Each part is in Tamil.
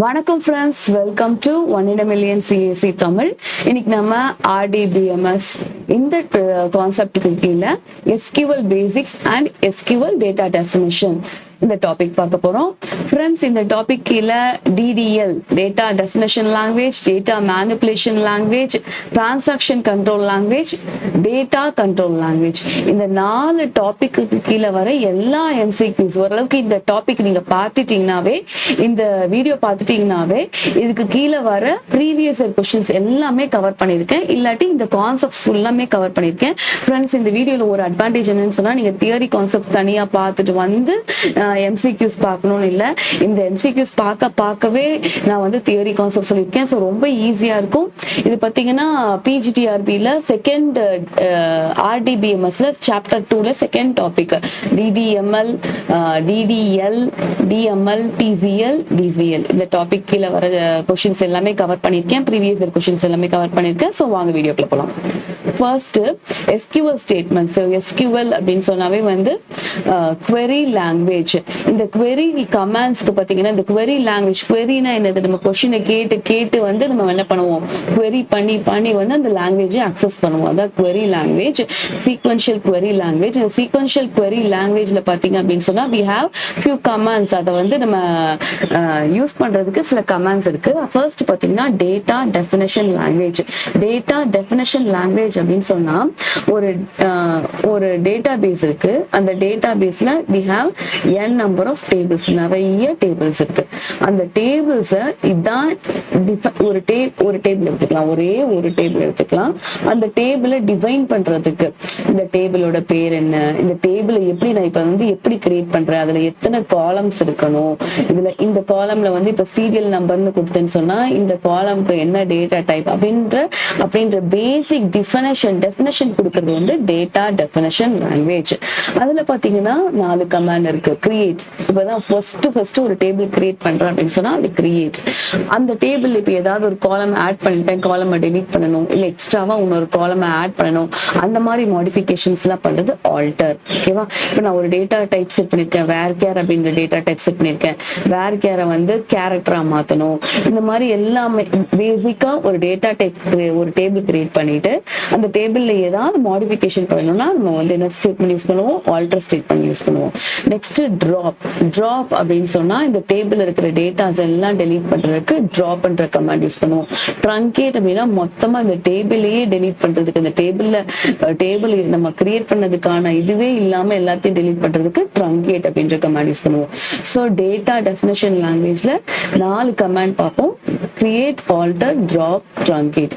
வணக்கம் friends, welcome to 1 in a Million CAC Tamil. இன்னைக்கு நம்ம Rdbms இந்த கான்செப்டுக்கு கீழே SQL basics and SQL data definition இந்த டாபிக் பார்க்க போறோம். ஃப்ரெண்ட்ஸ், இந்த டாபிக் கீழே DDL data definition language, data manipulation language, transaction control language, data control language, இந்த 4 டாபிக்கு கீழே வர எல்லா MCQs ஓரளவுக்கு இந்த டாபிக் நீங்க பார்த்துட்டீங்கன்னாவே, இந்த வீடியோ பார்த்துட்டீங்கன்னாவே இதுக்கு கீழே வர ப்ரீவியஸ் இயர் கொஸ்டின்ஸ் எல்லாமே கவர் பண்ணியிருக்கேன். இல்லாட்டி இந்த கான்செப்ட்ஸ் ஃபுல்லாமே கவர் பண்ணியிருக்கேன். ஃப்ரெண்ட்ஸ், இந்த வீடியோல ஒரு அட்வான்டேஜ் என்னன்னு சொன்னா, நீங்க தியரி கான்செப்ட் தனியா பார்த்துட்டு வந்து MCQs பார்க்கணும்னு இல்லை. இந்த MCQs பார்க்கவே நான் வந்து தியரி கான்செப்ட் சொல்லியிருக்கேன். ஸோ ரொம்ப ஈஸியா இருக்கும். இது பார்த்தீங்கன்னா PGTRBல செகண்ட் Rdbmsல சாப்டர் 2ல second topic DDML, DDL, DML, TCL, DCL இந்த டாபிக் கீழே வர கொஸ்டின்ஸ் எல்லாமே கவர் பண்ணியிருக்கேன். ப்ரீவியஸ் இயர் கொஸ்டின்ஸ் எல்லாமே கவர் பண்ணியிருக்கேன். ஸோ வாங்க வீடியோக்குள்ள போகலாம். First SQL statements. SQL அப்படின்னு சொன்னாவே வந்து query language. இந்த query கமாண்ட்ஸ்க்கு பார்த்தீங்கன்னா, இந்த query language, queryனா என்னது? நம்ம கொஸ்டினை கேட்டு வந்து நம்ம என்ன பண்ணுவோம், query பண்ணி வந்து அந்த லாங்குவேஜை அக்சஸ் பண்ணுவோம். அதான் query language. sequential query language. இந்த sequential query languageல பார்த்தீங்க அப்படின்னு சொன்னா we have few commands. அதை வந்து நம்ம யூஸ் பண்றதுக்கு சில கமாண்ட்ஸ் இருக்கு. ஃபர்ஸ்ட் பார்த்தீங்கன்னா data definition language. Data definition language அப்படின்னு சொன்னா ஒரு டேட்டா பேஸ் இருக்கு. அந்த டேட்டா பேஸ்ல we have n number of tables, நிறைய டேபிள்ஸ் இருக்கு. அந்த டேபிள்ஸ இதான் ஒரு டேபிள் எடுத்துக்கலாம், ஒரே ஒரு டேபிள் எடுத்துக்கலாம். அந்த டேபிளை டிஃபைன் பண்றதுக்கு இந்த டேபிளோட பேர் என்ன, இந்த டேபிளை எப்படி நான் இப்ப வந்து எப்படி கிரியேட் பண்றேன், அதுல எத்தனை காலம்ஸ் இருக்கணும், இதுல இந்த காலம்ல வந்து இப்ப சீரியல் நம்பர்னு கொடுத்தேன்னு சொன்னா இந்த காலம்க்கு என்ன டேட்டா டைப் அப்படின்ற பேசிக் டெஃபினேஷன் கொடுக்கறது வந்து டேட்டா டெஃபினிஷன் லாங்குவேஜ். அதுல பாத்தீங்கன்னா 4 கமாண்ட் இருக்கு. கிரியேட், இப்பதான் ஃபர்ஸ்ட் ஒரு டேபிள் கிரியேட் பண்றேன் அப்படின்னு சொன்னா அது கிரியேட். அந்த டேபிள் இப்ப ஏதாவது ஒரு காலம் ஆட் பண்ணிட்டேன், காலம் டெலீட் பண்ணணும், இல்ல எக்ஸ்ட்ராவா இன்னொரு காலம் ஆட் பண்ணணும், அந்த மாதிரி மாடிஃபிகேஷன்ஸ் எல்லாம் பண்றது ஆல்டர். ஓகேவா? இப்ப நான் ஒரு டேட்டா டைப் செட் பண்ணிருக்கேன், வேர் கேர் அப்படின்ற டேட்டா டைப் செட் பண்ணிருக்கேன். வேர் கேரை வந்து கேரக்டரா மாத்தணும். இந்த மாதிரி எல்லாமே பேசிக்கா ஒரு டேட்டா டைப் ஒரு டேபிள் கிரியேட் பண்ணிட்டு அந்த டேபிள்ல ஏதாவது மாடிஃபிகேஷன் பண்ணணும்னா நம்ம வந்து என்ன ஸ்டேட்மெண்ட் யூஸ் பண்ணுவோம், ஆல்டர் ஸ்டேட்மெண்ட் யூஸ் பண்ணுவோம். நெக்ஸ்ட் ட்ராப் அப்படின்னு சொன்னா இந்த டேபிள் இருக்கிற டேட்டாஸ் எல்லாம் டெலீட் பண்றதுக்கு ட்ராப் பண்ற கமாண்ட் யூஸ் பண்ணுவோம். ட்ரங்கேட் அப்படின்னா மொத்தமா இந்த டேபிளையே டெலீட் பண்றதுக்கு, இந்த டேபிள் நம்ம கிரியேட் பண்ணதுக்கான இதுவே இல்லாம எல்லாத்தையும் டெலீட் பண்றதுக்கு ட்ரங்கேட் அப்படின்ற கமாண்ட் யூஸ் பண்ணுவோம். ஸோ டேட்டா டெஃபினிஷன் லாங்குவேஜ்ல 4 கமாண்ட் பார்ப்போம். Create, alter, drop, truncate.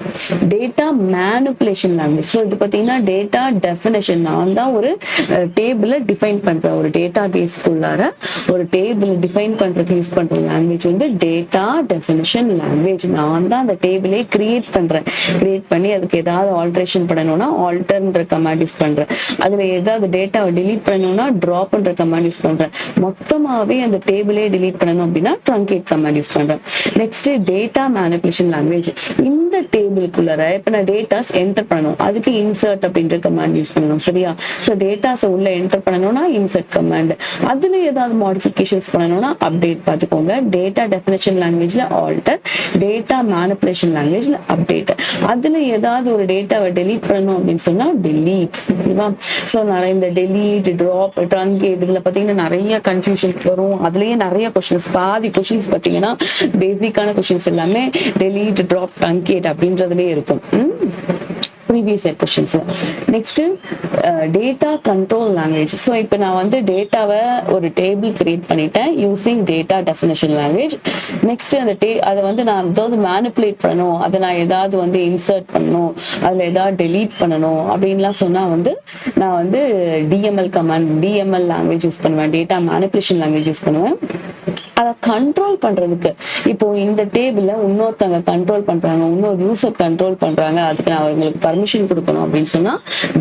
Data manipulation language. So இது பார்த்தீங்கன்னா டேட்டா டெஃபினிஷன், நான் தான் ஒரு டேபிளை டிஃபைன் பண்றேன். ஒரு டேட்டா பேஸ்க்குள்ளார ஒரு டேபிள் டிஃபைன் பண்றதுக்கு யூஸ் பண்ற லாங்குவேஜ் வந்து டேட்டா டெஃபினிஷன் லாங்குவேஜ். நான் தான் அந்த டேபிளே கிரியேட் பண்றேன். கிரியேட் பண்ணி அதுக்கு ஏதாவது ஆல்ட்ரேஷன் பண்ணணும்னா ஆல்டர்ன்ற கமாண்ட் யூஸ் பண்றேன். அதுல ஏதாவது டேட்டாவை டிலீட் பண்ணணும்னா ட்ராப் பண்ற கமாண்ட் யூஸ் பண்றேன். மொத்தமாவே அந்த டேபிளே டிலீட் பண்ணணும் அப்படின்னா ட்ரங்கேட் கமாண்ட் யூஸ் பண்றேன். Next data manipulation language. இந்த டேபிளுக்குள்ளார இப்ப நான் டேட்டாஸ் என்டர் பண்ணணும், அதுக்கு இன்சர்ட் அப்படின்ற கமாண்ட் யூஸ் பண்ணணும். சரியா? ஸோ டேட்டாஸ் உள்ள என்டர் பண்ணணும்னா இன்சர்ட் கமாண்ட். அதுல ஏதாவது மாடிஃபிகேஷன்ஸ் பண்ணணும்னா அப்டேட். பார்த்துக்கோங்க, டேட்டா டெஃபினிஷன் லாங்குவேஜ்ல ஆல்டர், டேட்டா மேனிபுலேஷன் லாங்குவேஜ்ல அப்டேட். அதுல ஏதாவது ஒரு டேட்டாவை டெலீட் பண்ணணும் அப்படின்னு சொன்னா டெலீட். ஓகேவா? ஸோ நிறைய இந்த டெலீட், ட்ராப், ட்ரங்கேட் இதுல பாத்தீங்கன்னா நிறைய கன்ஃபியூஷன்ஸ் வரும். அதுலயே நிறைய கொஸ்டின்ஸ், பாதி கொஸ்டின்ஸ் பாத்தீங்கன்னா பேசிக்கான கொஸ்டின்ஸ் எல்லாமே டெலீட், ட்ராப், ட்ரங்கேட் அப்படின்றதுலயே இருக்கும். Previous year questions. Next data control language. So இப்போ நான் வந்து டேட்டாவை ஒரு டேபிள் கிரியேட் பண்ணிட்டேன் using data definition language. Next அந்த அதை வந்து நான் ஏதாவது மேனிபுலேட் பண்ணணும், அதை நான் ஏதாவது வந்து இன்சர்ட் பண்ணணும், அதில் ஏதாவது டெலீட் பண்ணணும் அப்படின்லாம் சொன்னால் வந்து நான் வந்து DML லாங்குவேஜ் யூஸ் பண்ணுவேன், டேட்டா மேனிபுலேஷன் லாங்குவேஜ் யூஸ் பண்ணுவேன். அதை கண்ட்ரோல் பண்றதுக்கு இப்போ இந்த டேபிள்ல இன்னொருத்தவங்க கண்ட்ரோல் பண்றாங்க, இன்னொரு யூசர் கண்ட்ரோல் பண்றாங்க, அதுக்கு நான் அவங்களுக்கு பர்மிஷன் கொடுக்கணும் அப்படின்னு சொன்னா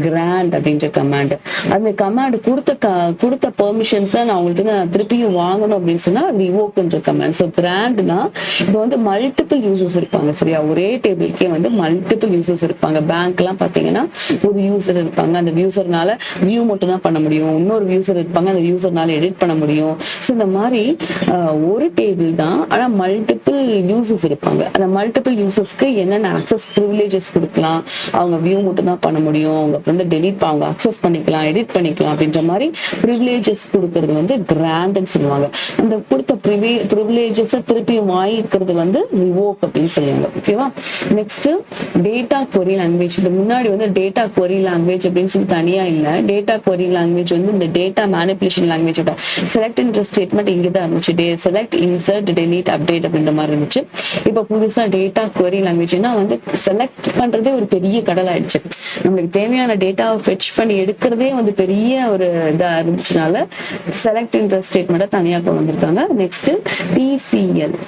கிராண்ட் அப்படின்ற கமாண்ட். அந்த கமாண்ட் கொடுத்த பெர்மிஷன்ஸை நான் அவங்கள்ட்ட திருப்பியும் வாங்கணும் அப்படின்னு சொன்னா ரிவோக்ன்ற கமாண்ட். ஸோ கிராண்ட்னா இப்போ வந்து மல்டிபிள் யூசர்ஸ் இருப்பாங்க. சரியா? ஒரே டேபிளுக்கே வந்து மல்டிபிள் யூசர்ஸ் இருப்பாங்க. பேங்க் எல்லாம் பாத்தீங்கன்னா ஒரு யூசர் இருப்பாங்க, அந்த யூசர்னால வியூ மட்டும் தான் பண்ண முடியும். இன்னொரு யூசர் இருப்பாங்க, அந்த யூசர்னால எடிட் பண்ண முடியும். ஸோ இந்த மாதிரி ஒரு டேபிள் தான், ஆனா மல்டிபிள் யூசர்ஸ் இருப்பாங்க. அந்த மல்டிபிள் யூசர்ஸ்க்கு என்னென்ன ஆக்சஸ் ப்ரிவிலேஜஸ் கொடுக்கலாம், அவங்க வியூ மட்டும் தான் பண்ண முடியும், அவங்க வந்து டெலிட் அவங்க அக்சஸ் பண்ணிக்கலாம், எடிட் பண்ணிக்கலாம் அப்படின்ற மாதிரி ப்ரிவிலேஜஸ் கொடுக்கறது வந்து கிராண்ட்னு சொல்லுவாங்க. அந்த கொடுத்த ப்ரிவிலேஜஸை திருப்பி வாங்கிக்கிறது வந்து ரிவோக் அப்படின்னு சொல்லுவாங்க. ஓகேவா? Next data query language. இது முன்னாடி வந்து டேட்டா query லாங்குவேஜ் அப்படின்னு சொல்லி தனியா இல்ல. டேட்டா query லாங்குவேஜ் வந்து இந்த டேட்டா மேனிபுலேஷன் லாங்குவேஜோட செலக்ட் இன்ட்ரெஸ்ட் ஸ்டேட்மெண்ட் இங்கதான் இருந்துச்சு. செலக்ட், இன்சர்ட், டெலீட், அப்டேட் அப்படின்ற மாதிரி இருந்துச்சு. இப்போ புதுசா டேட்டா query லாங்குவேஜ்னா வந்து செலக்ட் பண்றதே ஒரு பெரிய கடல் ஆயிடுச்சு. நம்மளுக்கு தேவையான டேட்டாவை ஃபெட்ச் பண்ணி எடுக்கிறதே வந்து பெரிய ஒரு இதா இருந்துச்சுனால செலக்ட் இன்ட்ரெஸ்ட் ஸ்டேட்மெண்ட்டை தனியா கொண்டு வந்திருக்காங்க. நெக்ஸ்ட்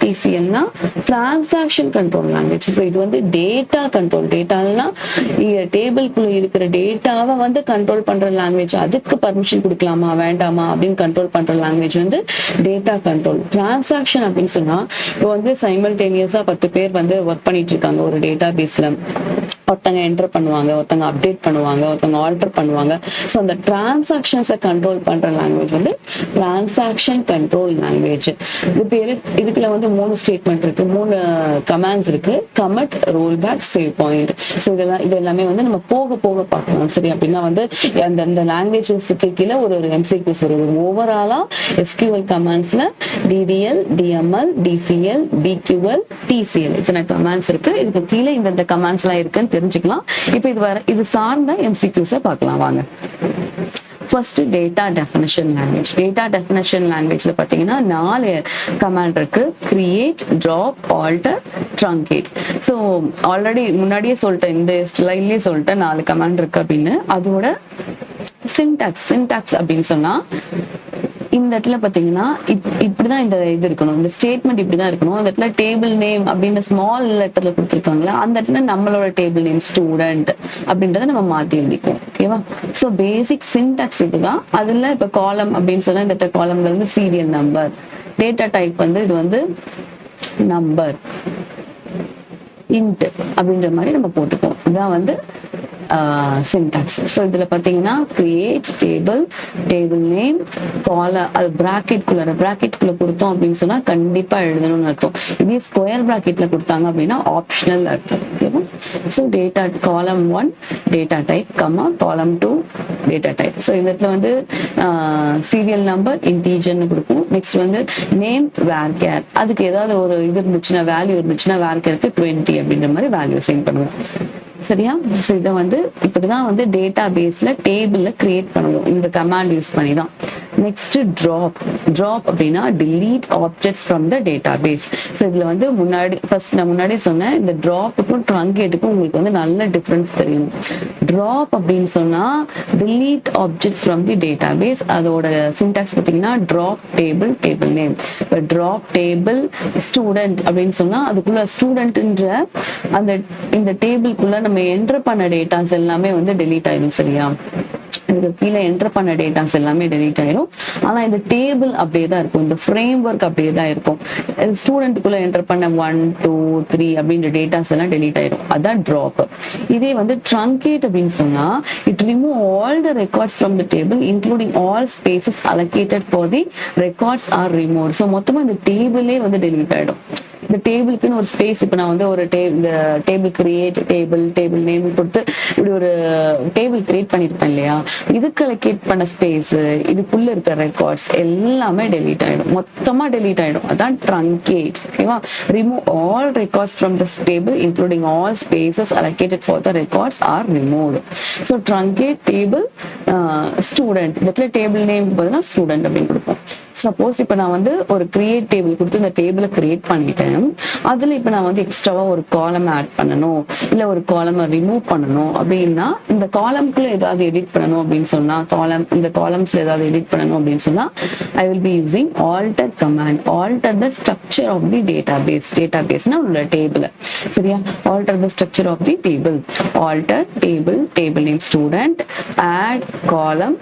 டிசிஎல்னா டிரான்சாக்ஷன் கண்ட்ரோல் லாங்குவேஜ். ஸோ இது வந்து டேட்டா கண்ட்ரோல். டேட்டால்னா டேபிள்குள்ள இருக்கிற டேட்டாவை வந்து கண்ட்ரோல் பண்ற லாங்குவேஜ். அதுக்கு பர்மிஷன் கொடுக்கலாமா வேண்டாமா அப்படின்னு கண்ட்ரோல் பண்ற லாங்குவேஜ் வந்து டேட்டா கண்ட்ரோல். டிரான்சாக்ஷன் அப்படின்னு சொன்னா இப்போ வந்து சைமல்டேனியஸா 10 பேர் வந்து ஒர்க் பண்ணிட்டு இருக்காங்க ஒரு டேட்டா பேஸ்ல. ஒருத்தங்க என்டர் பண்ணுவாங்க, ஒருத்தங்க அப்டேட் பண்ணுவாங்க, ஒருத்தங்க ஆல்டர் பண்ணுவாங்க. ஸோ அந்த டிரான்சாக்ஷன்ஸை கண்ட்ரோல் பண்ற லாங்குவேஜ் வந்து டிரான்சாக்ஷன் கண்ட்ரோல் லாங்குவேஜ். இது பேரு இதுக்குள்ள வந்து 3 ஸ்டேட்மெண்ட் இருக்கு, 3 கமாண்ட்ஸ் இருக்கு. Commit, roll back, save point. So இது எல்லாமே வந்து நம்ம போக போக பார்க்கலாம். சரி, அப்படின்னா வந்து அந்த லாங்குவேஜஸ்க்கு கீழே ஒரு எம்சிக்யூஸ் வருது. ஓவராலா எஸ்கியூஎல் கமாண்ட்ஸ்ல DDL, DML, DCL, DQL, DCL இத்தனை கமாண்ட்ஸ் இருக்கு. இதுக்கு கீழே இந்த கமாண்ட்ஸ் எல்லாம் இருக்குன்னு தெரிஞ்சுக்கலாம். இப்போ இது சார்ந்த எம்சிக்யூஸை பார்க்கலாம் வாங்க. First data definition language. Data definition லாங்குவேஜ்ல பார்த்தீங்கன்னா 4 கமாண்ட் இருக்கு. Create, drop, alter, truncate. So already முன்னாடியே சொல்லிட்டேன், இந்த ஸ்லைட்லயே சொல்லிட்டேன் 4 கமாண்ட் இருக்கு அப்படின்னு. அதோட சின்டாக்ஸ் அப்படின்னு சொன்னா இந்த இடத்துல பாத்தீங்கன்னா இப்படிதான் இந்த இது இருக்கணும், இந்த ஸ்டேட்மெண்ட் இப்படிதான் இருக்கணும். அந்த இடத்துல டேபிள் நேம் அப்படின்னு ஸ்மால் லெட்டர்ல கொடுத்துருக்காங்களா, அந்த இடத்துல நம்மளோட டேபிள் நேம் ஸ்டூடெண்ட் அப்படின்றத நம்ம மாத்தி எழுதிக்குவோம். ஓகேவா? ஸோ பேசிக் சின்டாக்ஸ் இதுதான். அதுல இப்ப காலம் அப்படின்னு சொன்னா இந்த காலம்ல வந்து சீரியல் நம்பர், டேட்டா டைப் வந்து இது வந்து நம்பர், இன்ட் அப்படின்ற மாதிரி நம்ம போட்டுக்குவோம். இதான் வந்து சின்டாக்ஸ். ஸோ இதுல பாத்தீங்கன்னா கிரியேட் டேபிள் நேம், காலம், அது பிராக்கெட்குள்ள கொடுத்தோம் அப்படின்னு சொன்னா கண்டிப்பா எழுதணும்னு அர்த்தம். இதே ஸ்கொயர் பிராக்கெட்ல கொடுத்தாங்க அப்படின்னா ஆப்ஷனல் அர்த்தம். ஓகேவா? ஸோ டேட்டா காலம் 1 டேட்டா டைப், கமா காலம் 2 டேட்டா டைப். ஸோ இந்த இடத்துல வந்து சீரியல் நம்பர் இன்டீஜர்னு கொடுப்போம். நெக்ஸ்ட் வந்து நேம் வேர்கேர், அதுக்கு ஏதாவது ஒரு இது இருந்துச்சுன்னா வேல்யூ இருந்துச்சுன்னா வேர்கேருக்கு 20 அப்படின்ற மாதிரி வேல்யூ சென்ட் பண்ணுவோம். சரியா? ஸோ இதை வந்து இப்படிதான் வந்து டேட்டா பேஸ்ல டேபிள்ல கிரியேட் பண்ணுவோம் இந்த கமாண்ட் யூஸ் பண்ணி தான். நெக்ஸ்ட் ட்ராப் அப்படின்னா delete objects from the database. So இதுல வந்து நான் முன்னாடி சொன்னேன், இந்த ட்ராப்புக்கும் ட்ரங்கேட்டுக்கும் உங்களுக்கு வந்து நல்ல டிஃபரன்ஸ் தெரியும். ட்ராப் அப்படின்னு சொன்னா delete objects from the database. அதோட சின்டாக்ஸ் பார்த்தீங்கன்னா ட்ராப் டேபிள் நேம். இப்போ ட்ராப் டேபிள் ஸ்டூடெண்ட் அப்படின்னு சொன்னா அதுக்குள்ள ஸ்டூடெண்ட்ன்ற இந்த டேபிள்குள்ள நம்ம என்டர் பண்ண டேட்டாஸ் எல்லாமே வந்து டெலீட் ஆயிடும். சரியா? இதுக்கு கீழே என்டர் பண்ண டேட்டாஸ் எல்லாமே டெலீட் ஆயிரும். ஆனா இந்த டேபிள் அப்படியே தான் இருக்கும், இந்த ஃப்ரேம் ஒர்க் அப்படியே தான் இருக்கும். ஸ்டூடெண்ட்டுக்குள்ள என்டர் பண்ண 1 2 3 அப்படின்ற டேட்டாஸ் எல்லாம் டெலீட் ஆயிரும். அதான் ட்ராப். இதே வந்து ட்ரங்கேட் அப்படின்னு சொன்னா it remove all the records from the table including all spaces allocated for the records are remove. So மொத்தமா இந்த டேபிளே வந்து டெலீட் ஆயிடும். இந்த டேபிளுக்குன்னு ஒரு ஸ்பேஸ், இப்போ நான் வந்து ஒரு இந்த டேபிள் கிரியேட் டேபிள் நேம் கொடுத்து இப்படி ஒரு டேபிள் கிரியேட் பண்ணிருப்பேன் இல்லையா, இதுக்கு அலோகேட் பண்ண ஸ்பேஸ், இதுக்குள்ள இருக்க ரெக்கார்ட்ஸ் எல்லாமே டெலீட் ஆயிடும், மொத்தமா டெலீட் ஆயிடும். அதான் ட்ரங்கேட். ஓகேவா? Remove all records from this table including all spaces allocated for the records are removed. So truncate table student, இந்த டேபிள் நேம் பதிலா ஸ்டூடெண்ட் அப்படின்னு கொடுப்போம். சப்போஸ் இப்போ நான் வந்து ஒரு கிரியேட் டேபிள் கொடுத்து இந்த டேபிளை கிரியேட் பண்ணிட்டேன், அதுல இப்போ நான் வந்து எக்ஸ்ட்ராவா ஒரு காலம் ஆட் பண்ணணும், இல்ல ஒரு காலமை ரிமூவ் பண்ணணும் அப்படின்னா, இந்த காலம்குள்ள ஏதாவது எடிட் பண்ணணும் அப்படின்னு சொன்னா, இந்த காலம்ஸ்ல ஏதாவது எடிட் பண்ணணும் அப்படின்னு சொன்னா I will be using alter command. Alter the structure of the டேட்டாபேஸ்னா உங்களோட டேபிள். சரியா? Alter the structure of the table. Alter table name student, add column.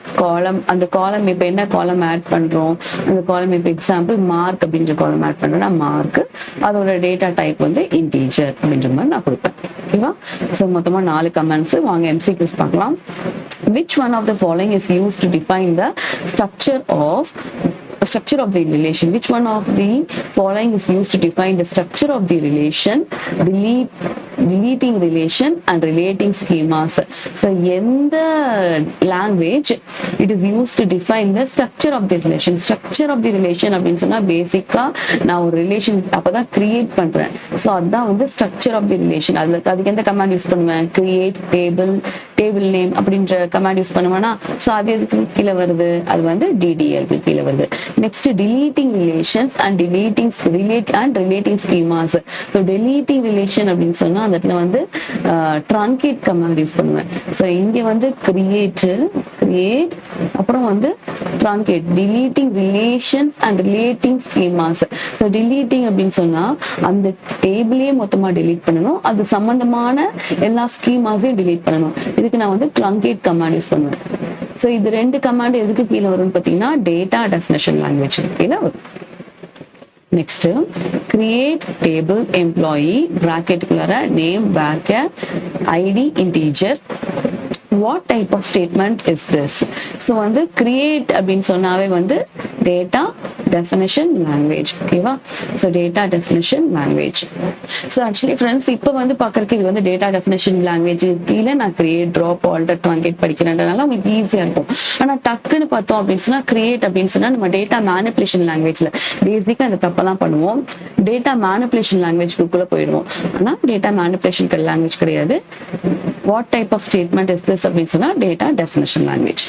அந்த காலம் இப்போ என்ன காலம் ஆட் பண்றோம், அந்த காலம் இப்போ எக்ஸாம்பிள் மார்க் அப்படின்ற காலம் ஆட் பண்றேன்னா மார்க், அதோட டேட்டா டைப் வந்து இன்டீஜர் அப்படின்ற மாதிரி நான் கொடுப்பேன். ஓகேவா? ஸோ மொத்தமா 4 கமெண்ட்ஸ். வாங்க எம்சிக்யூஸ் பார்க்கலாம். Which one of the following is used to define the structure of structure of the relation. Which one of the following is used to define the structure of the relation, deleting relation and relating schemas? So in the language it is used to define the structure of the relation. Structure of the relation அப்படின்னு சொன்னா பேசிக்கா நான் ஒரு ரிலேஷன் அப்பதான் கிரியேட் பண்றேன். ஸோ அதுதான் வந்து ஸ்ட்ரக்சர் ஆஃப் தி ரிலேஷன். அதுக்கு எந்த கமாண்ட் யூஸ் பண்ணுவேன்? கிரியேட் டேபிள் நேம் அப்படின்ற கமாண்ட் யூஸ் பண்ணுவேன்னா, ஸோ அது எதுக்கு கீழே வருது? அது வந்து டிடிஎல்க்கு கீழே வருது. Next deleting relations and relating schemas. So deleting relation அப்படின்னு சொன்னா அந்த இடத்துல வந்து ட்ரங்கேட் கமாண்ட் யூஸ் பண்ணுவேன். ஸோ இங்க வந்து கிரியேட் அப்புறம் வந்து truncate, deleting relations and relating schemas. So deleting அப்படின்னு சொன்னா அந்த டேபிளையே மொத்தமா டிலீட் பண்ணணும், அது சம்பந்தமான எல்லா ஸ்கீமாஸையும் டிலீட் பண்ணணும். இதுக்கு நான் வந்து ட்ரங்கேட் கமாண்ட் யூஸ் பண்ணுவேன். ஸோ இது ரெண்டு கமாண்ட் எதுக்கு கீழே வரும்னு பார்த்தீங்கன்னா டேட்டா டெஃபினிஷன் லாங்குவேஜ் கீழே வரும். நெக்ஸ்ட் கிரியேட் டேபிள் எம்ப்ளாயி பிராக்கெட்டுக்குள்ளார name varchar ID integer. What type of statement is this? So வந்து create அப்படின்னு சொன்னாவே வந்து data definition language. ஓகேவா? So data definition language. So actually friends இப்போ வந்து பார்க்கறதுக்கு இது வந்து data definition language கீழே நான் create, drop, alter, truncate படிக்கிறேன்றனால உங்களுக்கு ஈஸியா இருக்கும். ஆனா டக்குன்னு பார்த்தோம் அப்படின்னு சொன்னா create அப்படின்னு சொன்னா நம்ம data manipulation languageல பேசிக்கா இந்த தப்பெல்லாம் பண்ணுவோம். data manipulation languageக்குள்ள போயிடுவோம். ஆனா data manipulation language கிடையாது. What type of statement is this அப்படின்னு சொன்னா data definition language.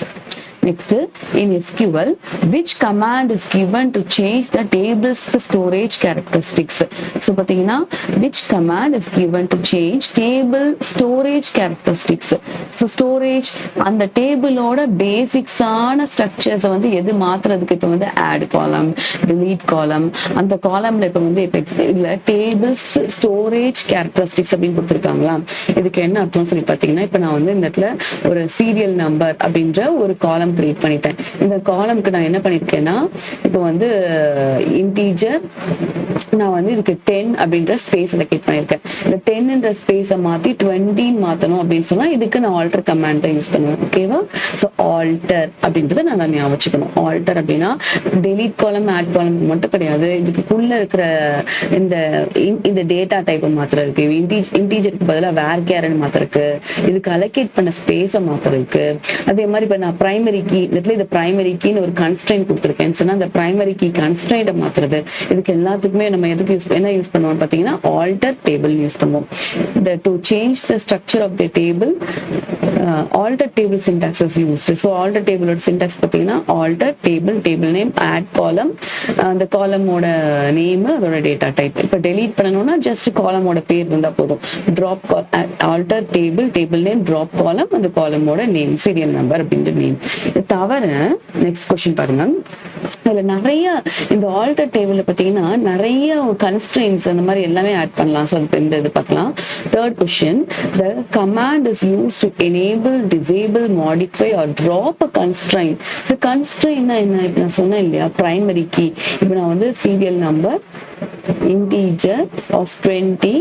Next, in SQL, which command is given to change the table's storage characteristics? So பாத்தீங்கன்னா which command is given to change table storage characteristics? So storage அந்த டேபிளோட பேசிக்ஸ் ஆன ஸ்ட்ரக்சர்ஸ் வந்து எது மாத்துறதுக்கு இப்போ வந்து add column, delete column, அந்த காலம்ல இப்போ வந்து இல்ல tables storage characteristics அப்படின்னு கொடுத்துருக்காங்களா? இதுக்கு என்ன அர்த்தம் சொல்லி பாத்தீங்கன்னா இப்போ நான் வந்து இந்த இடத்துல ஒரு சீரியல் நம்பர் அப்படின்ற ஒரு காலம் கிரியேட் பண்ணிட்டேன். இந்த காலம்க்கு நான் என்ன பண்ணிருக்கேன்னா இப்போ வந்து இன்டீஜர் நான் வந்து இதுக்கு 10 அப்படின்ற ஸ்பேஸ் அலோகேட் பண்ணிருக்கேன். இந்த 10ன்ற ஸ்பேஸை மாத்தி 20 மாத்தணும் அப்படின்னு சொன்னா இதுக்கு நான் ஆல்டர் கமாண்ட் யூஸ் பண்ணுவேன். ஓகேவா? ஸோ ஆல்டர் அப்படின்றத நான் ஞாபகம் வச்சுக்கணும். ஆல்டர் அப்படின்னா டெலீட் காலம், ஆட் காலம் மட்டும் கிடையாது, இதுக்குள்ள இருக்கிற இந்த டேட்டா டைப்பை மாத்துறதுக்கு, இன்டீஜருக்கு பதிலாக varchar மாத்துறதுக்கு, இதுக்கு அலோகேட் பண்ண ஸ்பேஸை மாத்துறதுக்கு. அதே மாதிரி இப்போ நான் பிரைமரி கீ இந்த பிரைமரி கீன்னு ஒரு கன்ஸ்ட்ரெயின்ட் கொடுத்துருக்கேன்னு சொன்னா அந்த பிரைமரி கீ கன்ஸ்ட்ரெயின்ட்டை மாத்துறது. இதுக்கு எல்லாத்துக்குமே நம்ம எதுக்கு என்ன யூஸ் பண்ணுவோம் பார்த்தீங்கன்னா ஆல்டர் டேபிள் யூஸ் பண்ணுவோம். To change the structure of the table alter table syntax is used. So alter டேபிளோட சின்டாக்ஸ் பார்த்தீங்கன்னா alter table name, add column, அந்த காலமோட நேம், அதோட டேட்டா டைப். இப்போ டெலீட் பண்ணணும்னா ஜஸ்ட் காலமோட பேர் இருந்தால் போதும். Drop alter table name, drop column, அந்த காலமோட நேம், சீரியல் நம்பர் அப்படின்ற நேம். இது தவிர நெக்ஸ்ட் கொஸ்டின் பாருங்க. இதுல நிறைய இந்த ஆல்டர் டேபிள்ல பாத்தீங்கன்னா நிறைய கன்ஸ்ட்ரெயின்ஸ் அந்த மாதிரி எல்லாமே ஆட் பண்ணலாம். ஸோ இந்த இது பார்க்கலாம். Third question, the command is used to enable, disable, modify or drop a constraint. So கன்ஸ்ட்ரெயின்னா என்ன? இப்போ நான் சொன்னேன் இல்லையா பிரைமரி கீ. இப்போ நான் வந்து serial number integer of 20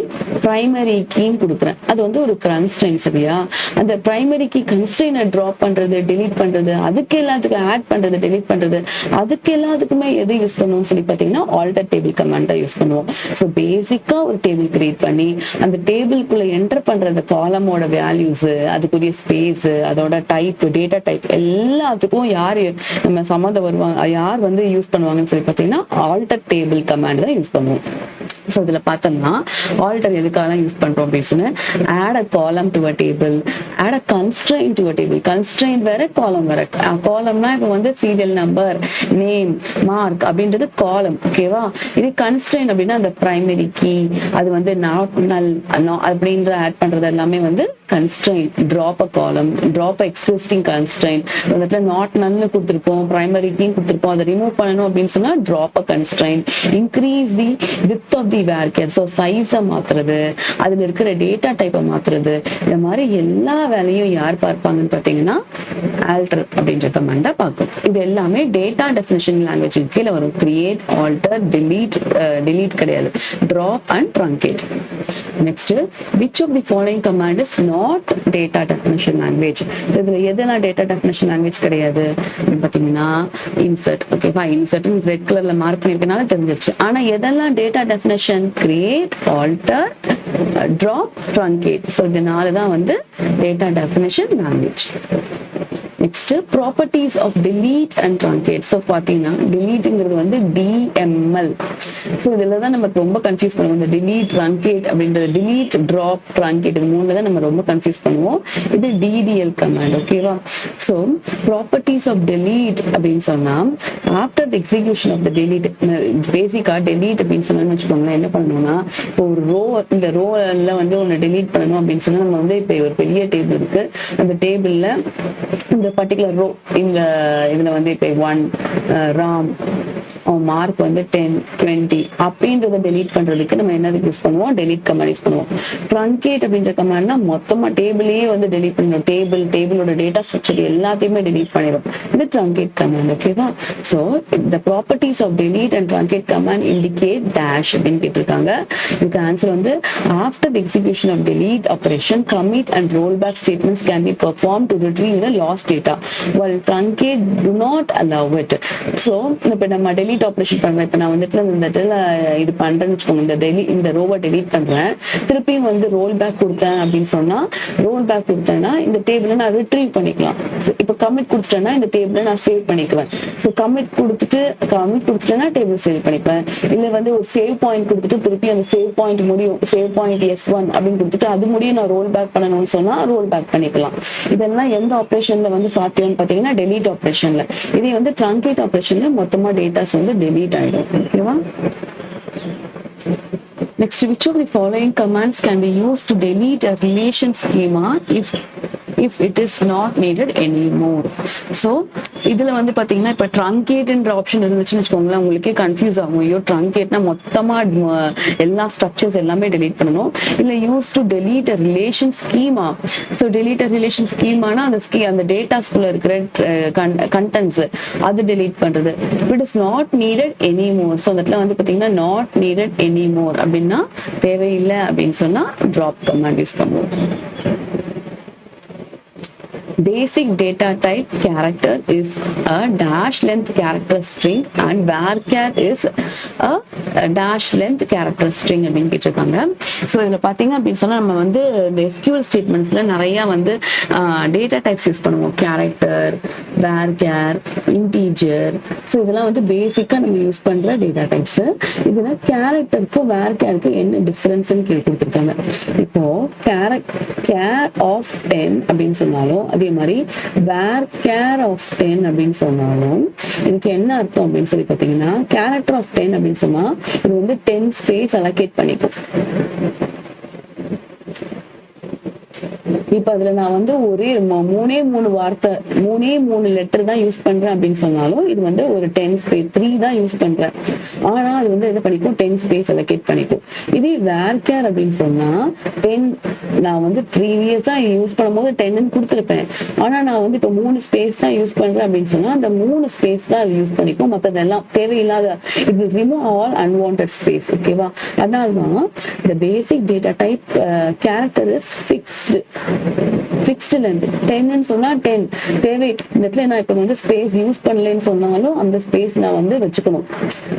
primary key கொடுக்குறேன். அது வந்து ஒரு constraint சரியா? அந்த primary key constraint drop பண்றது, delete பண்றது, அதுக்கு எல்லாத்துக்கும் add பண்றது, delete பண்றது, அதுக்கு எல்லாத்துக்குமே எது யூஸ் பண்ணுவோம் சொல்லி பார்த்தீங்கன்னா alter table command யூஸ் பண்ணுவோம். ஸோ பேசிக்கா ஒரு டேபிள் கிரியேட் பண்ணி அந்த டேபிள்குள்ள என்டர் பண்ற அந்த காலமோட வேல்யூஸ், அதுக்குரிய ஸ்பேஸ், அதோட டைப், டேட்டா டைப் எல்லாத்துக்கும் யார் நம்ம சம்மந்தம் வருவாங்க, யார் வந்து யூஸ் பண்ணுவாங்கன்னு சொல்லி பார்த்தீங்கன்னா ஆல்டர் டேபிள் கமாண்ட் தான் யூஸ் பண்ணுவோம். ஸோ இதுல பார்த்தோம்னா ஆல்டர் எதுக்காக யூஸ் பண்றோம் அப்படின்னு add a column to a table, add a constraint to a table. Constraint வேற, காலம் வேற. காலம்னா இப்போ வந்து சீரியல் நம்பர், நேம், மார்க் அப்படின்றது காலம். ஓகேவா? இது கன்ஸ்ட்ரெயின்ட் அப்படின்னா அந்த பிரைமரி கீ, அது வந்து நாட் நல் அப்படின்ற ஆட் பண்றது எல்லாமே வந்து கன்ஸ்ட்ரெயின்ட். ட்ராப் அ காலம், ட்ராப் எக்ஸிஸ்டிங் கன்ஸ்ட்ரெயின்ட். அந்த இடத்துல நாட் நல்னு கொடுத்துருப்போம், பிரைமரி கீன்னு கொடுத்துருப்போம், அதை ரிமூவ் பண்ணணும் அப்படின்னு சொன்னா drop a constraint. Increase the width of the varchar, so சைஸை மாத்துறது, அதுல இருக்கிற டேட்டா டைப்பை மாத்துறது, இந்த மாதிரி எல்லா வேலையும் யார் பார்ப்பாங்கன்னு பார்த்தீங்கன்னா ஆல்டர் அப்படின்ற கமாண்ட் தான் பார்க்கும். இது எல்லாமே டேட்டா டெஃபினிஷன் லாங்குவேஜ் கீழே வரும். கிரியேட், ஆல்டர், delete கிடையாது, drop and truncate. Next, which of the following command is not not data definition language. இதுல எதெல்லாம் data definition language கிடையாது அப்படின்னு பாத்தீங்கன்னா insert. ஓகேவா, insert ரெட் கலர்ல மார்க் பண்ணிருக்கனால தெரிஞ்சிருச்சு. ஆனா எதெல்லாம் data definition, create, alter, drop, truncate. So இதனால தான் வந்து data definition language. Next, properties of delete and truncate. So பாத்தீங்கன்னா deleteங்கிறது வந்து DML. ஸோ இதுல தான் நம்ம ரொம்ப கன்ஃபியூஸ் பண்ணுவோம். இந்த delete, truncate அப்படின்றது, delete, drop, truncate இது மூணுல தான் நம்ம ரொம்ப கன்ஃபியூஸ் பண்ணுவோம். இது DDL கமாண்ட். ஓகேவா, ஸோ ப்ராப்பர்ட்டிஸ் ஆஃப் delete அப்படின்னு சொன்னா after the execution of the delete, basically delete அப்படின்னு சொன்னோம்னு வச்சுக்கோங்களேன், என்ன பண்ணணும்னா இப்போ ஒரு ரோ, இந்த ரோல வந்து ஒன்று delete பண்ணணும் அப்படின்னு சொன்னா நம்ம வந்து இப்போ ஒரு பெரிய டேபிள் இருக்கு, அந்த டேபிள்ல இந்த பர்டிகுலர் ரோ, இந்த இதுல வந்து இப்போ 1 ராம் மார்க் வந்து 10 20 அப்படின்றத டெலீட் பண்றதுக்கு நம்ம என்னது யூஸ் பண்ணுவோம், டெலீட் கமாண்ட் யூஸ் பண்ணுவோம். ட்ரங்கேட் அப்படின்ற கமாண்ட்னா மொத்தமா டேபிளையே வந்து டெலீட் பண்ணணும், டேபிளோட டேட்டா ஸ்ட்ரக்சர் எல்லாத்தையுமே டெலீட் பண்ணிடும். இது ட்ரங்கேட் கமாண்ட். ஓகேவா, so the properties of delete and truncate command indicate dash அப்படின்னு கேட்டிருக்காங்க. இதுக்கு ஆன்சர் வந்து after the execution of delete operation commit and roll back statements can be perform to retrieve the lost data while truncate do not allow it. So இப்போ நம்ம டெலீட் ஆப்ரேஷன் பண்றேன், இப்போ நான் வந்துட்டு இந்த இடத்துல இது பண்றேன்னு வச்சுக்கோங்க, இந்த ரோவை டெலீட் பண்றேன், திருப்பியும் வந்து ரோல் பேக் கொடுத்தேன் அப்படின்னு சொன்னா, ரோல் பேக் கொடுத்தேன்னா இந்த டேபிளை நான் ரிட்ரீவ் பண்ணிக்கலாம். இப்போ கமிட் கொடுத்துட்டேன்னா இந்த டேபிளை நான் சேவ் பண்ணிக்குவேன். ஸோ கமிட் கொடுத்துட்டேன்னா டேபிள் சேவ் பண்ணிக்குவேன். இல்லை வந்து ஒரு சேவ் பாயிண்ட் கொடுத்துட்டு திருப்பி அந்த சேவ் பாயிண்ட் முடியும், சேவ் பாயிண்ட் S1 அப்படின்னு கொடுத்துட்டு அது முடியும் நான் ரோல் பேக் பண்ணணும்னு சொன்னா ரோல் பேக் பண்ணிக்கலாம். இதெல்லாம் எந்த ஆப்ரேஷன்ல வந்து சாத்தியம்னு பாத்தீங்கன்னா டெலீட் ஆப்ரேஷன்ல. இதே வந்து ட்ரங்கேட் ஆப்ரேஷன்ல மொத்தமா டேட்டாஸ் வந்து டெலீட் ஆயிடும். ஓகேவா, next, which of the following commands can be used to delete a relation schema if it is not needed anymore? So இதுல வந்து பாத்தீங்கன்னா இப்ப ட்ரங்கேட்ன்ற ஆப்ஷன் இருந்துச்சுன்னு வச்சுக்கோங்களேன், உங்களுக்கே கன்ஃபியூஸ் ஆகும். ஐயோ ட்ரங்கேட்னா மொத்தமா எல்லா ஸ்ட்ரக்சர்ஸ் எல்லாமே டெலீட் பண்ணணும், இல்ல use to delete a relation schema. So delete a relation ஸ்கீமானா அந்த டேட்டாஸ்குள்ள இருக்கிற கண்டென்ட்ஸ் அது டெலீட் பண்றது. It is not needed anymore. So அந்த இடத்துல வந்து பாத்தீங்கன்னா நாட் நீடட் எனிமோர் அப்படின்னா தேவையில்லை அப்படின்னு சொன்னா ட்ராப் கமாண்ட் யூஸ் பண்ணுவோம். Basic data type character is a dash length character string and varchar is a dash length character string அப்படின்னு கேட்டிருக்காங்க. ஸோ இதில் பார்த்தீங்க அப்படின்னு சொன்னால் நம்ம வந்து இந்த SQL ஸ்டேட்மெண்ட்ஸில் நிறையா வந்து டேட்டா டைப்ஸ் யூஸ் பண்ணுவோம். Character, varchar, integer. ஸோ இதெல்லாம் வந்து பேசிக்காக நம்ம யூஸ் பண்ணுற டேட்டா டைப்ஸு. இதில் கேரக்டருக்கு varcharக்கு என்ன டிஃப்ரென்ஸ்ன்னு கேட்டு கொடுத்துருக்காங்க. இப்போ கேர் ஆஃப் 10 அப்படின்னு சொன்னாலும் அதே மாதிரி varchar of 10 அப்படின்னு சொன்னாலும் இதுக்கு என்ன அர்த்தம் அப்படின்னு சொல்லி பார்த்தீங்கன்னா, character of 10 அப்படின்னு சொன்னா இது வந்து 10 ஸ்பேஸ் அலோகேட் பண்ணிக்கும். இப்ப அதுல நான் வந்து ஒரே 3 வார்த்தை 3 லெட்டர் தான் யூஸ் பண்றேன் அப்படின்னு சொன்னாலும் இது வந்து ஒரு 10 ஸ்பேஸ் 3 தான் யூஸ் பண்றேன், ஆனா அது வந்து என்ன பண்ணிக்கும் 10 ஸ்பேஸ் அலோகேட் பண்ணிக்கும். இதே varchar அப்படின்னு சொன்னா 10 நான் வந்து ப்ரீவியஸா யூஸ் பண்ணும்போது 10 கொடுத்துருப்பேன், ஆனா நான் வந்து இப்ப 3 ஸ்பேஸ் தான் யூஸ் பண்றேன் அப்படின்னு சொன்னா அந்த 3 ஸ்பேஸ் தான் அது யூஸ் பண்ணிக்கும், மற்றதெல்லாம் தேவையில்லாத it will remove all unwanted space. ஓகேவா, அதனால்தான் இந்த பேசிக் data type character is fixed length. 10 சொன்னா 10 தேவை. இந்த இடத்துல நான் இப்ப வந்து ஸ்பேஸ் யூஸ் பண்ணலன்னு சொன்னாலும் அந்த ஸ்பேஸ் நான் வந்து வச்சுக்கணும்.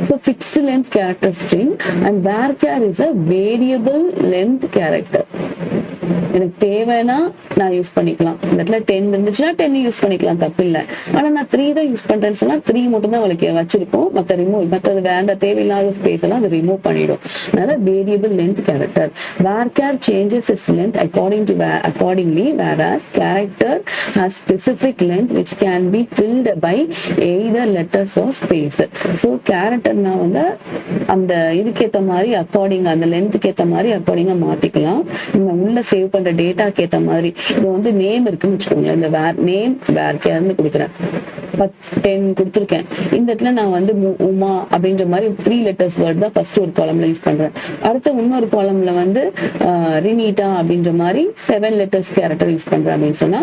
So fixed length character string and varchar is a variable length character. எனக்கு தேவைன்னா நான் யூஸ் பண்ணிக்கலாம். இந்த இடத்துல 10 இருந்துச்சுன்னா 10 யூஸ் பண்ணிக்கலாம், தப்பு இல்லை. ஆனா நான் 3 தான் யூஸ் பண்றேன்னு சொன்னா 3 மட்டும் தான் அவளுக்கு வச்சிருக்கோம், மற்றது வேண்டாம் தேவையில்லாத ஸ்பேஸ் எல்லாம் அது ரிமூவ் பண்ணிடும். அதனால variable length character. varchar changes its length accordingly, whereas character has specific length which can be filled by either letters or space. So character நான் வந்து அந்த இதுக்கேற்ற மாதிரி அந்த லென்த்துக்கு ஏற்ற மாதிரி அக்கார்டிங்கா மாத்திக்கலாம். நம்ம உள்ள சேவ் பண்ற டேட்டாக்கு ஏற்ற மாதிரி. இது வந்து நேம் இருக்குன்னு வச்சுக்கோங்களேன், இந்த நேம் varchar கொடுக்குறேன். 10 கொடுத்துருக்கேன். இந்த இடத்துல நான் வந்து உமா அப்படின்ற மாதிரி 3 letters வேர்ட் தான் ஃபர்ஸ்ட் ஒரு காலம்ல யூஸ் பண்றேன். அடுத்து இன்னொரு காலம்ல வந்து ரினீட்டா அப்படின்ற மாதிரி 7 letters கேரக்டர் யூஸ் பண்றேன் அப்படின்னு சொன்னா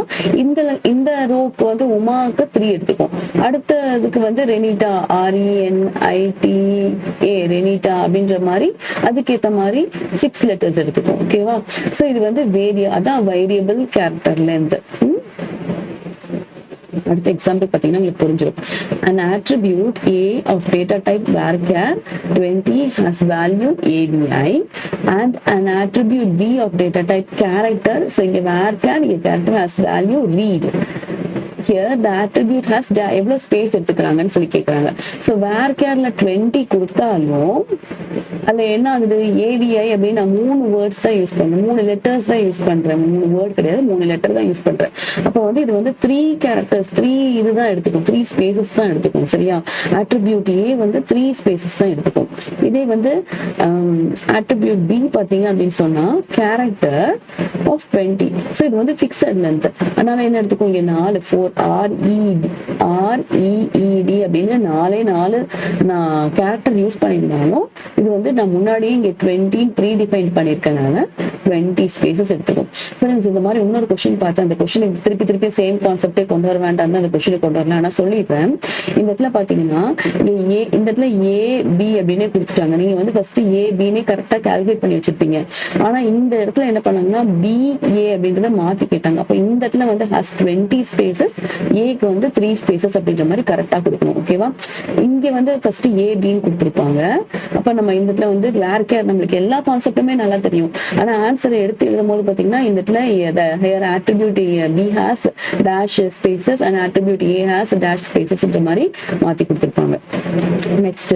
இந்த ரோக்கு வந்து உமாவுக்கு 3 எடுத்துக்கும். அடுத்ததுக்கு வந்து ரெனிட்டா RENITA ரெனிட்டா அப்படின்ற மாதிரி அதுக்கேற்ற மாதிரி 6 letters எடுத்துக்கும். ஓகேவா? ஸோ இது வந்து அதான் வேரியபிள் கேரக்டர் லென்த். அடுத்த எக்ஸாம்பிள் பார்த்தீங்கன்னா உங்களுக்கு புரிஞ்சிடும். An attribute A of data type varchar 20 has value ABI and an attribute B of data type character, so இங்க varchar இங்க character has value read. Here the attribute has எவ்வளவு ஸ்பேஸ் எடுத்துக்கிறாங்கன்னு சொல்லி கேட்கறாங்க. ஸோ varcharல 20 கொடுத்தாலும் அதுல என்ன ஆகுது, ABI அப்படின்னு நான் 3 வேர்ட்ஸ் தான் யூஸ் பண்றேன், 3 letters தான் யூஸ் பண்றேன், 3 வேர்ட் கிடையாது 3 letter தான் யூஸ் பண்றேன். அப்போ வந்து இது வந்து 3 characters 3 இதுதான் எடுத்துக்கும், 3 spaces தான் எடுத்துக்கும். சரியா? attribute A வந்து 3 spaces தான் எடுத்துக்கும். இதே வந்து attribute B பாத்தீங்க அப்படின்னு சொன்னா character of 20. ஸோ இது வந்து ஃபிக்ஸட் லென்த், அதனால என்ன எடுத்துக்கும், இங்க 4 REED அப்படின்னு 4 நான் கேரக்டர் யூஸ் பண்ணியிருந்தாலும் இது வந்து நான் முன்னாடியே இங்க 20 ப்ரீ டிஃபைன் பண்ணியிருக்கனால 20 ஸ்பேசஸ் எடுத்துக்கும். ஃப்ரெண்ட்ஸ், இந்த மாதிரி இன்னொரு கொஸ்டின் பார்த்தேன். அந்த கொஸ்டின் திருப்பி சேம் கான்செப்டே கொண்டு வர வேண்டாம், அந்த கொஸ்டினை கொண்டு வரலாம். ஆனா சொல்லிடுறேன். இந்த இடத்துல பாத்தீங்கன்னா இந்த இடத்துல AB அப்படின்னே கொடுத்துட்டாங்க. நீங்க வந்து ஃபர்ஸ்ட் ABன்னே கரெக்டா கால்குலேட் பண்ணி வச்சிருப்பீங்க. ஆனா இந்த இடத்துல என்ன பண்ணாங்கன்னா BA அப்படின்றத மாத்தி கேட்டாங்க. அப்ப இந்த இடத்துல வந்து has 20 ஸ்பேசஸ், ஏக்கு வந்து 3 ஸ்பேசஸ் அப்படின்ற மாதிரி கரெக்டா கொடுக்கணும். ஓகேவா? இங்க வந்து ஃபர்ஸ்ட் ABன்னு கொடுத்துருப்பாங்க. அப்ப நம்ம இந்த இடத்துல வந்து varchar நம்மளுக்கு எல்லா கான்செப்டுமே நல்லா தெரியும். ஆனா ஆன்சரை எடுத்து எழுதும் போது பாத்தீங்கன்னா இந்த இடத்துல here attribute B has dash spaces and attribute A has dash spaces ன்ற மாதிரி மாத்தி கொடுத்திருப்பாங்க. Next